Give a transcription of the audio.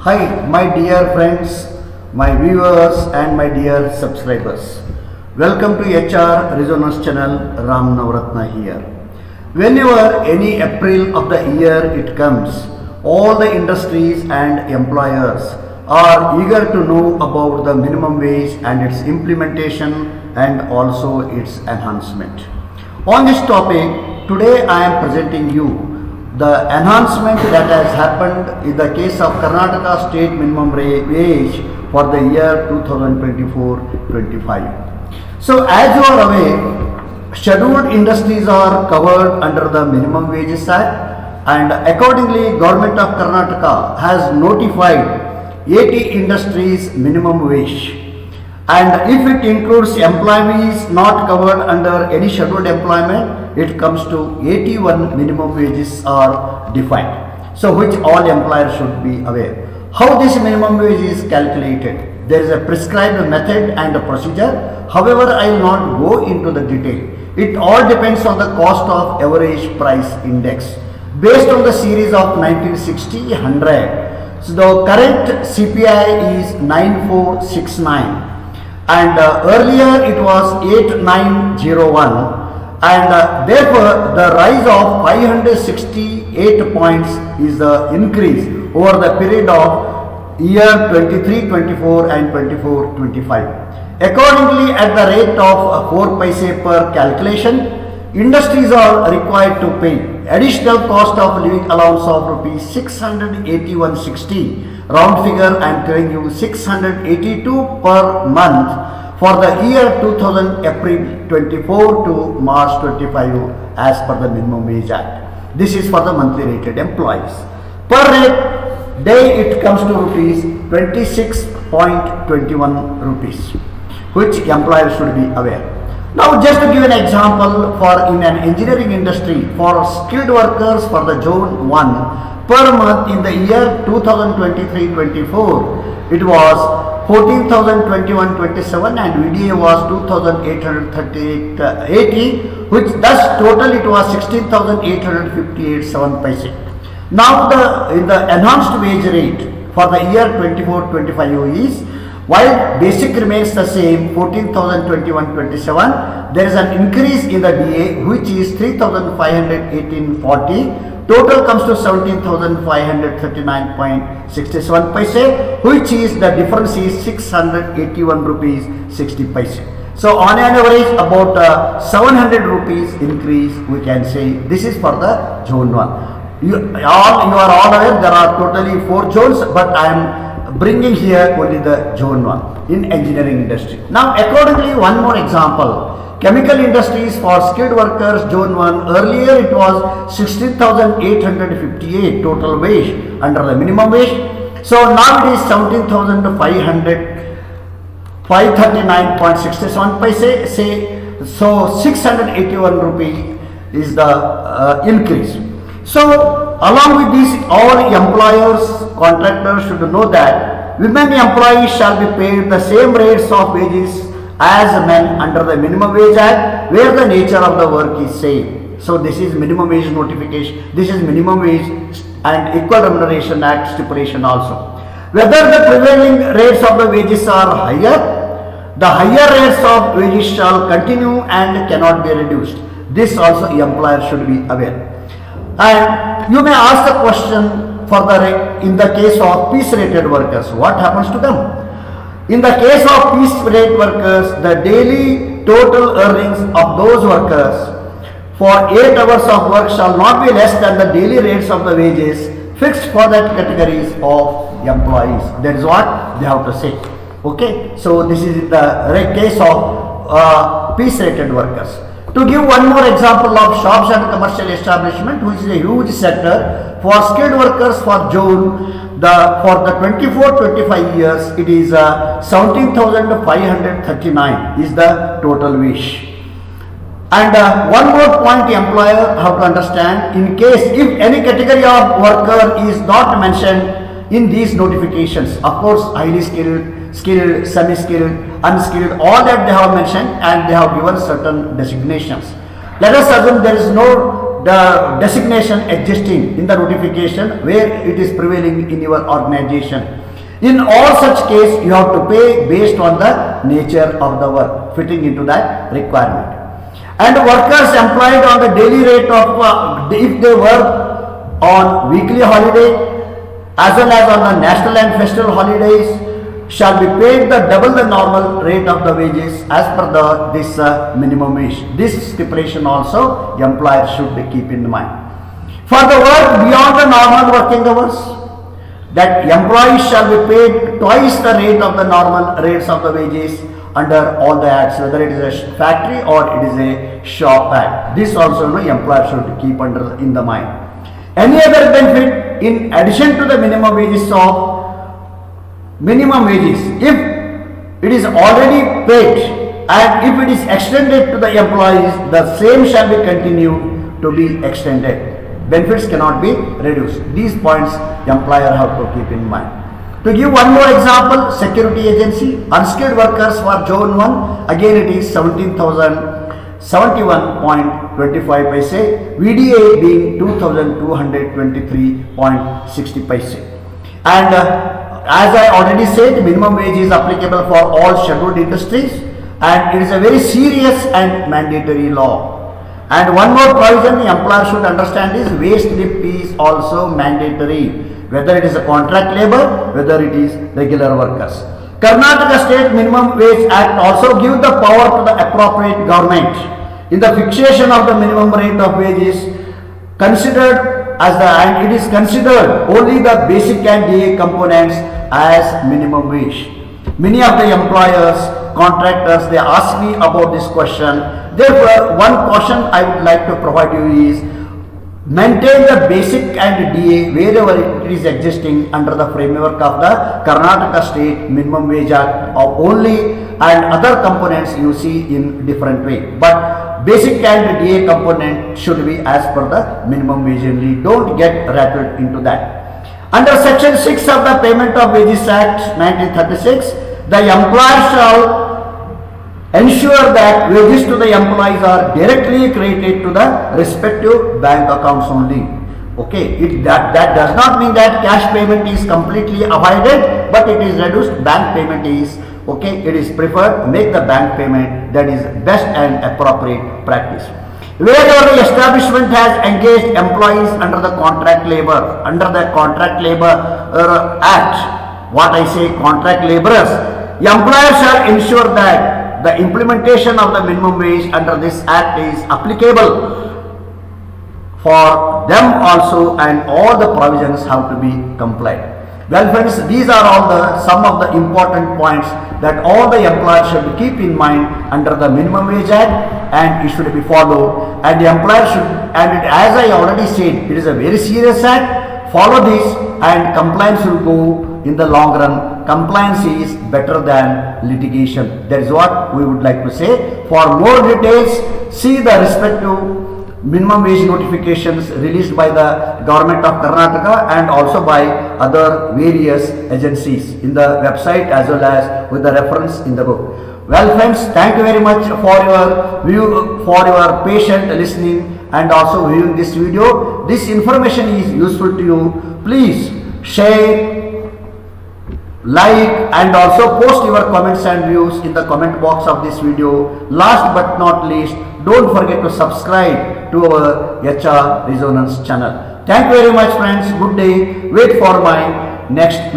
Hi, my dear friends, my viewers, and my dear subscribers. Welcome to HR Resonance channel. Ram Navratna here. Whenever any April of the year it comes, all the industries and employers are eager to know about the minimum wage and its implementation and also its enhancement. On this topic, today I am presenting you the enhancement that has happened in the case of Karnataka state minimum wage for the year 2024-25. So as you are aware, scheduled industries are covered under the Minimum Wages Act, and accordingly Government of Karnataka has notified 80 industries minimum wage. And if it includes employees not covered under any scheduled employment, it comes to 81 minimum wages are defined. So which all employers should be aware. How this minimum wage is calculated? There is a prescribed method and a procedure. However, I will not go into the detail. It all depends on the cost of average price index based on the series of 1960-100. So the current CPI is 9469. And earlier it was 8901, and therefore the rise of 568 points is the increase over the period of year 23-24 and 24-25. Accordingly, at the rate of 4 paise per calculation, industries are required to pay additional cost of living allowance of rupees 681.60. Round figure I am telling you 682 per month for the year 2000 April 24 to March 25 as per the Minimum Wage Act. This is for the monthly rated employees. Per rate day it comes to rupees 26.21 rupees, which employers should be aware. Now just to give an example, for in an engineering industry, for skilled workers for the Zone 1, per month in the year 2023-24, it was 14,021.27 and VDA was 2,838.80, which thus total it was 16,858.7 paise. Now in the enhanced wage rate for the year 24-25 is, while basic remains the same 14,021.27, there is an increase in the DA which is 3,518.40. Total comes to 17,539.67 paise, which is the difference is 681 rupees 60 paise. So on an average about 700 rupees increase we can say. This is for the Zone 1. You are all aware there are totally 4 zones, but I am bringing here only the Zone 1 in engineering industry. Now accordingly, one more example. Chemical industries for skilled workers Zone 1, earlier it was 16,858 total wage under the minimum wage. So now it is 17,539.67 paise, say, so 681 rupee is the increase. So along with this, all employers, contractors should know that women employees shall be paid the same rates of wages as men under the Minimum Wage Act, where the nature of the work is same. So this is minimum wage notification, this is Minimum Wage and Equal Remuneration Act stipulation also. Whether the prevailing rates of the wages are higher, the higher rates of wages shall continue and cannot be reduced. This also employer should be aware. And you may ask the question for in the case of piece rated workers, what happens to them? In the case of piece rate workers, the daily total earnings of those workers for 8 hours of work shall not be less than the daily rates of the wages fixed for that categories of employees. That is what they have to say. Okay, so this is the case of piece rated workers. To give one more example of shops and commercial establishment, which is a huge sector, for skilled workers for June, for the 24-25 years, it is 17,539 is the total wage. And one more point the employer have to understand, in case if any category of worker is not mentioned in these notifications, of course highly skilled, skilled, semi-skilled, unskilled, all that they have mentioned and they have given certain designations. Let us assume there is no the designation existing in the notification where it is prevailing in your organization. In all such case, you have to pay based on the nature of the work fitting into that requirement. And workers employed on the daily rate of if they work on weekly holiday as well as on the national and festival holidays shall be paid the double the normal rate of the wages as per this minimum wage. This stipulation also employer should keep in mind. For the work beyond the normal working hours, that employees shall be paid twice the rate of the normal rates of the wages under all the acts, whether it is a factory or it is a shop act. This also employer should keep in the mind. Any other benefit in addition to the minimum wages of minimum wages, if it is already paid and if it is extended to the employees, the same shall be continued to be extended. Benefits cannot be reduced. These points the employer have to keep in mind. To give one more example, security agency, unskilled workers for Zone 1, again it is 17,071.25 paise, VDA being 2,223.60 paise. And as I already said, minimum wage is applicable for all scheduled industries and it is a very serious and mandatory law. And one more provision the employer should understand is wage slip is also mandatory, whether it is a contract labor, whether it is regular workers. Karnataka State Minimum Wage Act also gives the power to the appropriate government in the fixation of the minimum rate of wages considered and it is considered only the basic and DA components as minimum wage. Many of the employers, contractors, they ask me about this question. Therefore, one caution I would like to provide you is maintain the basic and DA wherever it is existing under the framework of the Karnataka State Minimum Wage Act of only, and other components you see in different way. But basic and DA component should be as per the minimum wage only. Don't get rattled into that. Under section 6 of the Payment of Wages Act 1936, the employer shall ensure that wages to the employees are directly credited to the respective bank accounts only. Okay, that does not mean that cash payment is completely avoided, but it is reduced. Bank payment is okay. It is preferred. Make the bank payment. That is best and appropriate practice. Wherever the establishment has engaged employees under the contract labor act, what I say contract laborers, the employer shall ensure that the implementation of the minimum wage under this act is applicable for them also, and all the provisions have to be complied. Well friends, these are all some of the important points that all the employers should keep in mind under the Minimum Wage Act, and it should be followed. And the employer should, as I already said, it is a very serious act. Follow this and compliance will go in the long run. Compliance is better than litigation. That is what we would like to say. For more details, see the respective minimum wage notifications released by the government of Karnataka and also by other various agencies in the website as well as with the reference in the book. Well friends, thank you very much for your patient listening and also viewing this video. This information is useful to you. Please share, like and also post your comments and views in the comment box of this video. Last but not least, don't forget to subscribe to our HR Resonance channel. Thank you very much friends. Good day. Wait for my next video.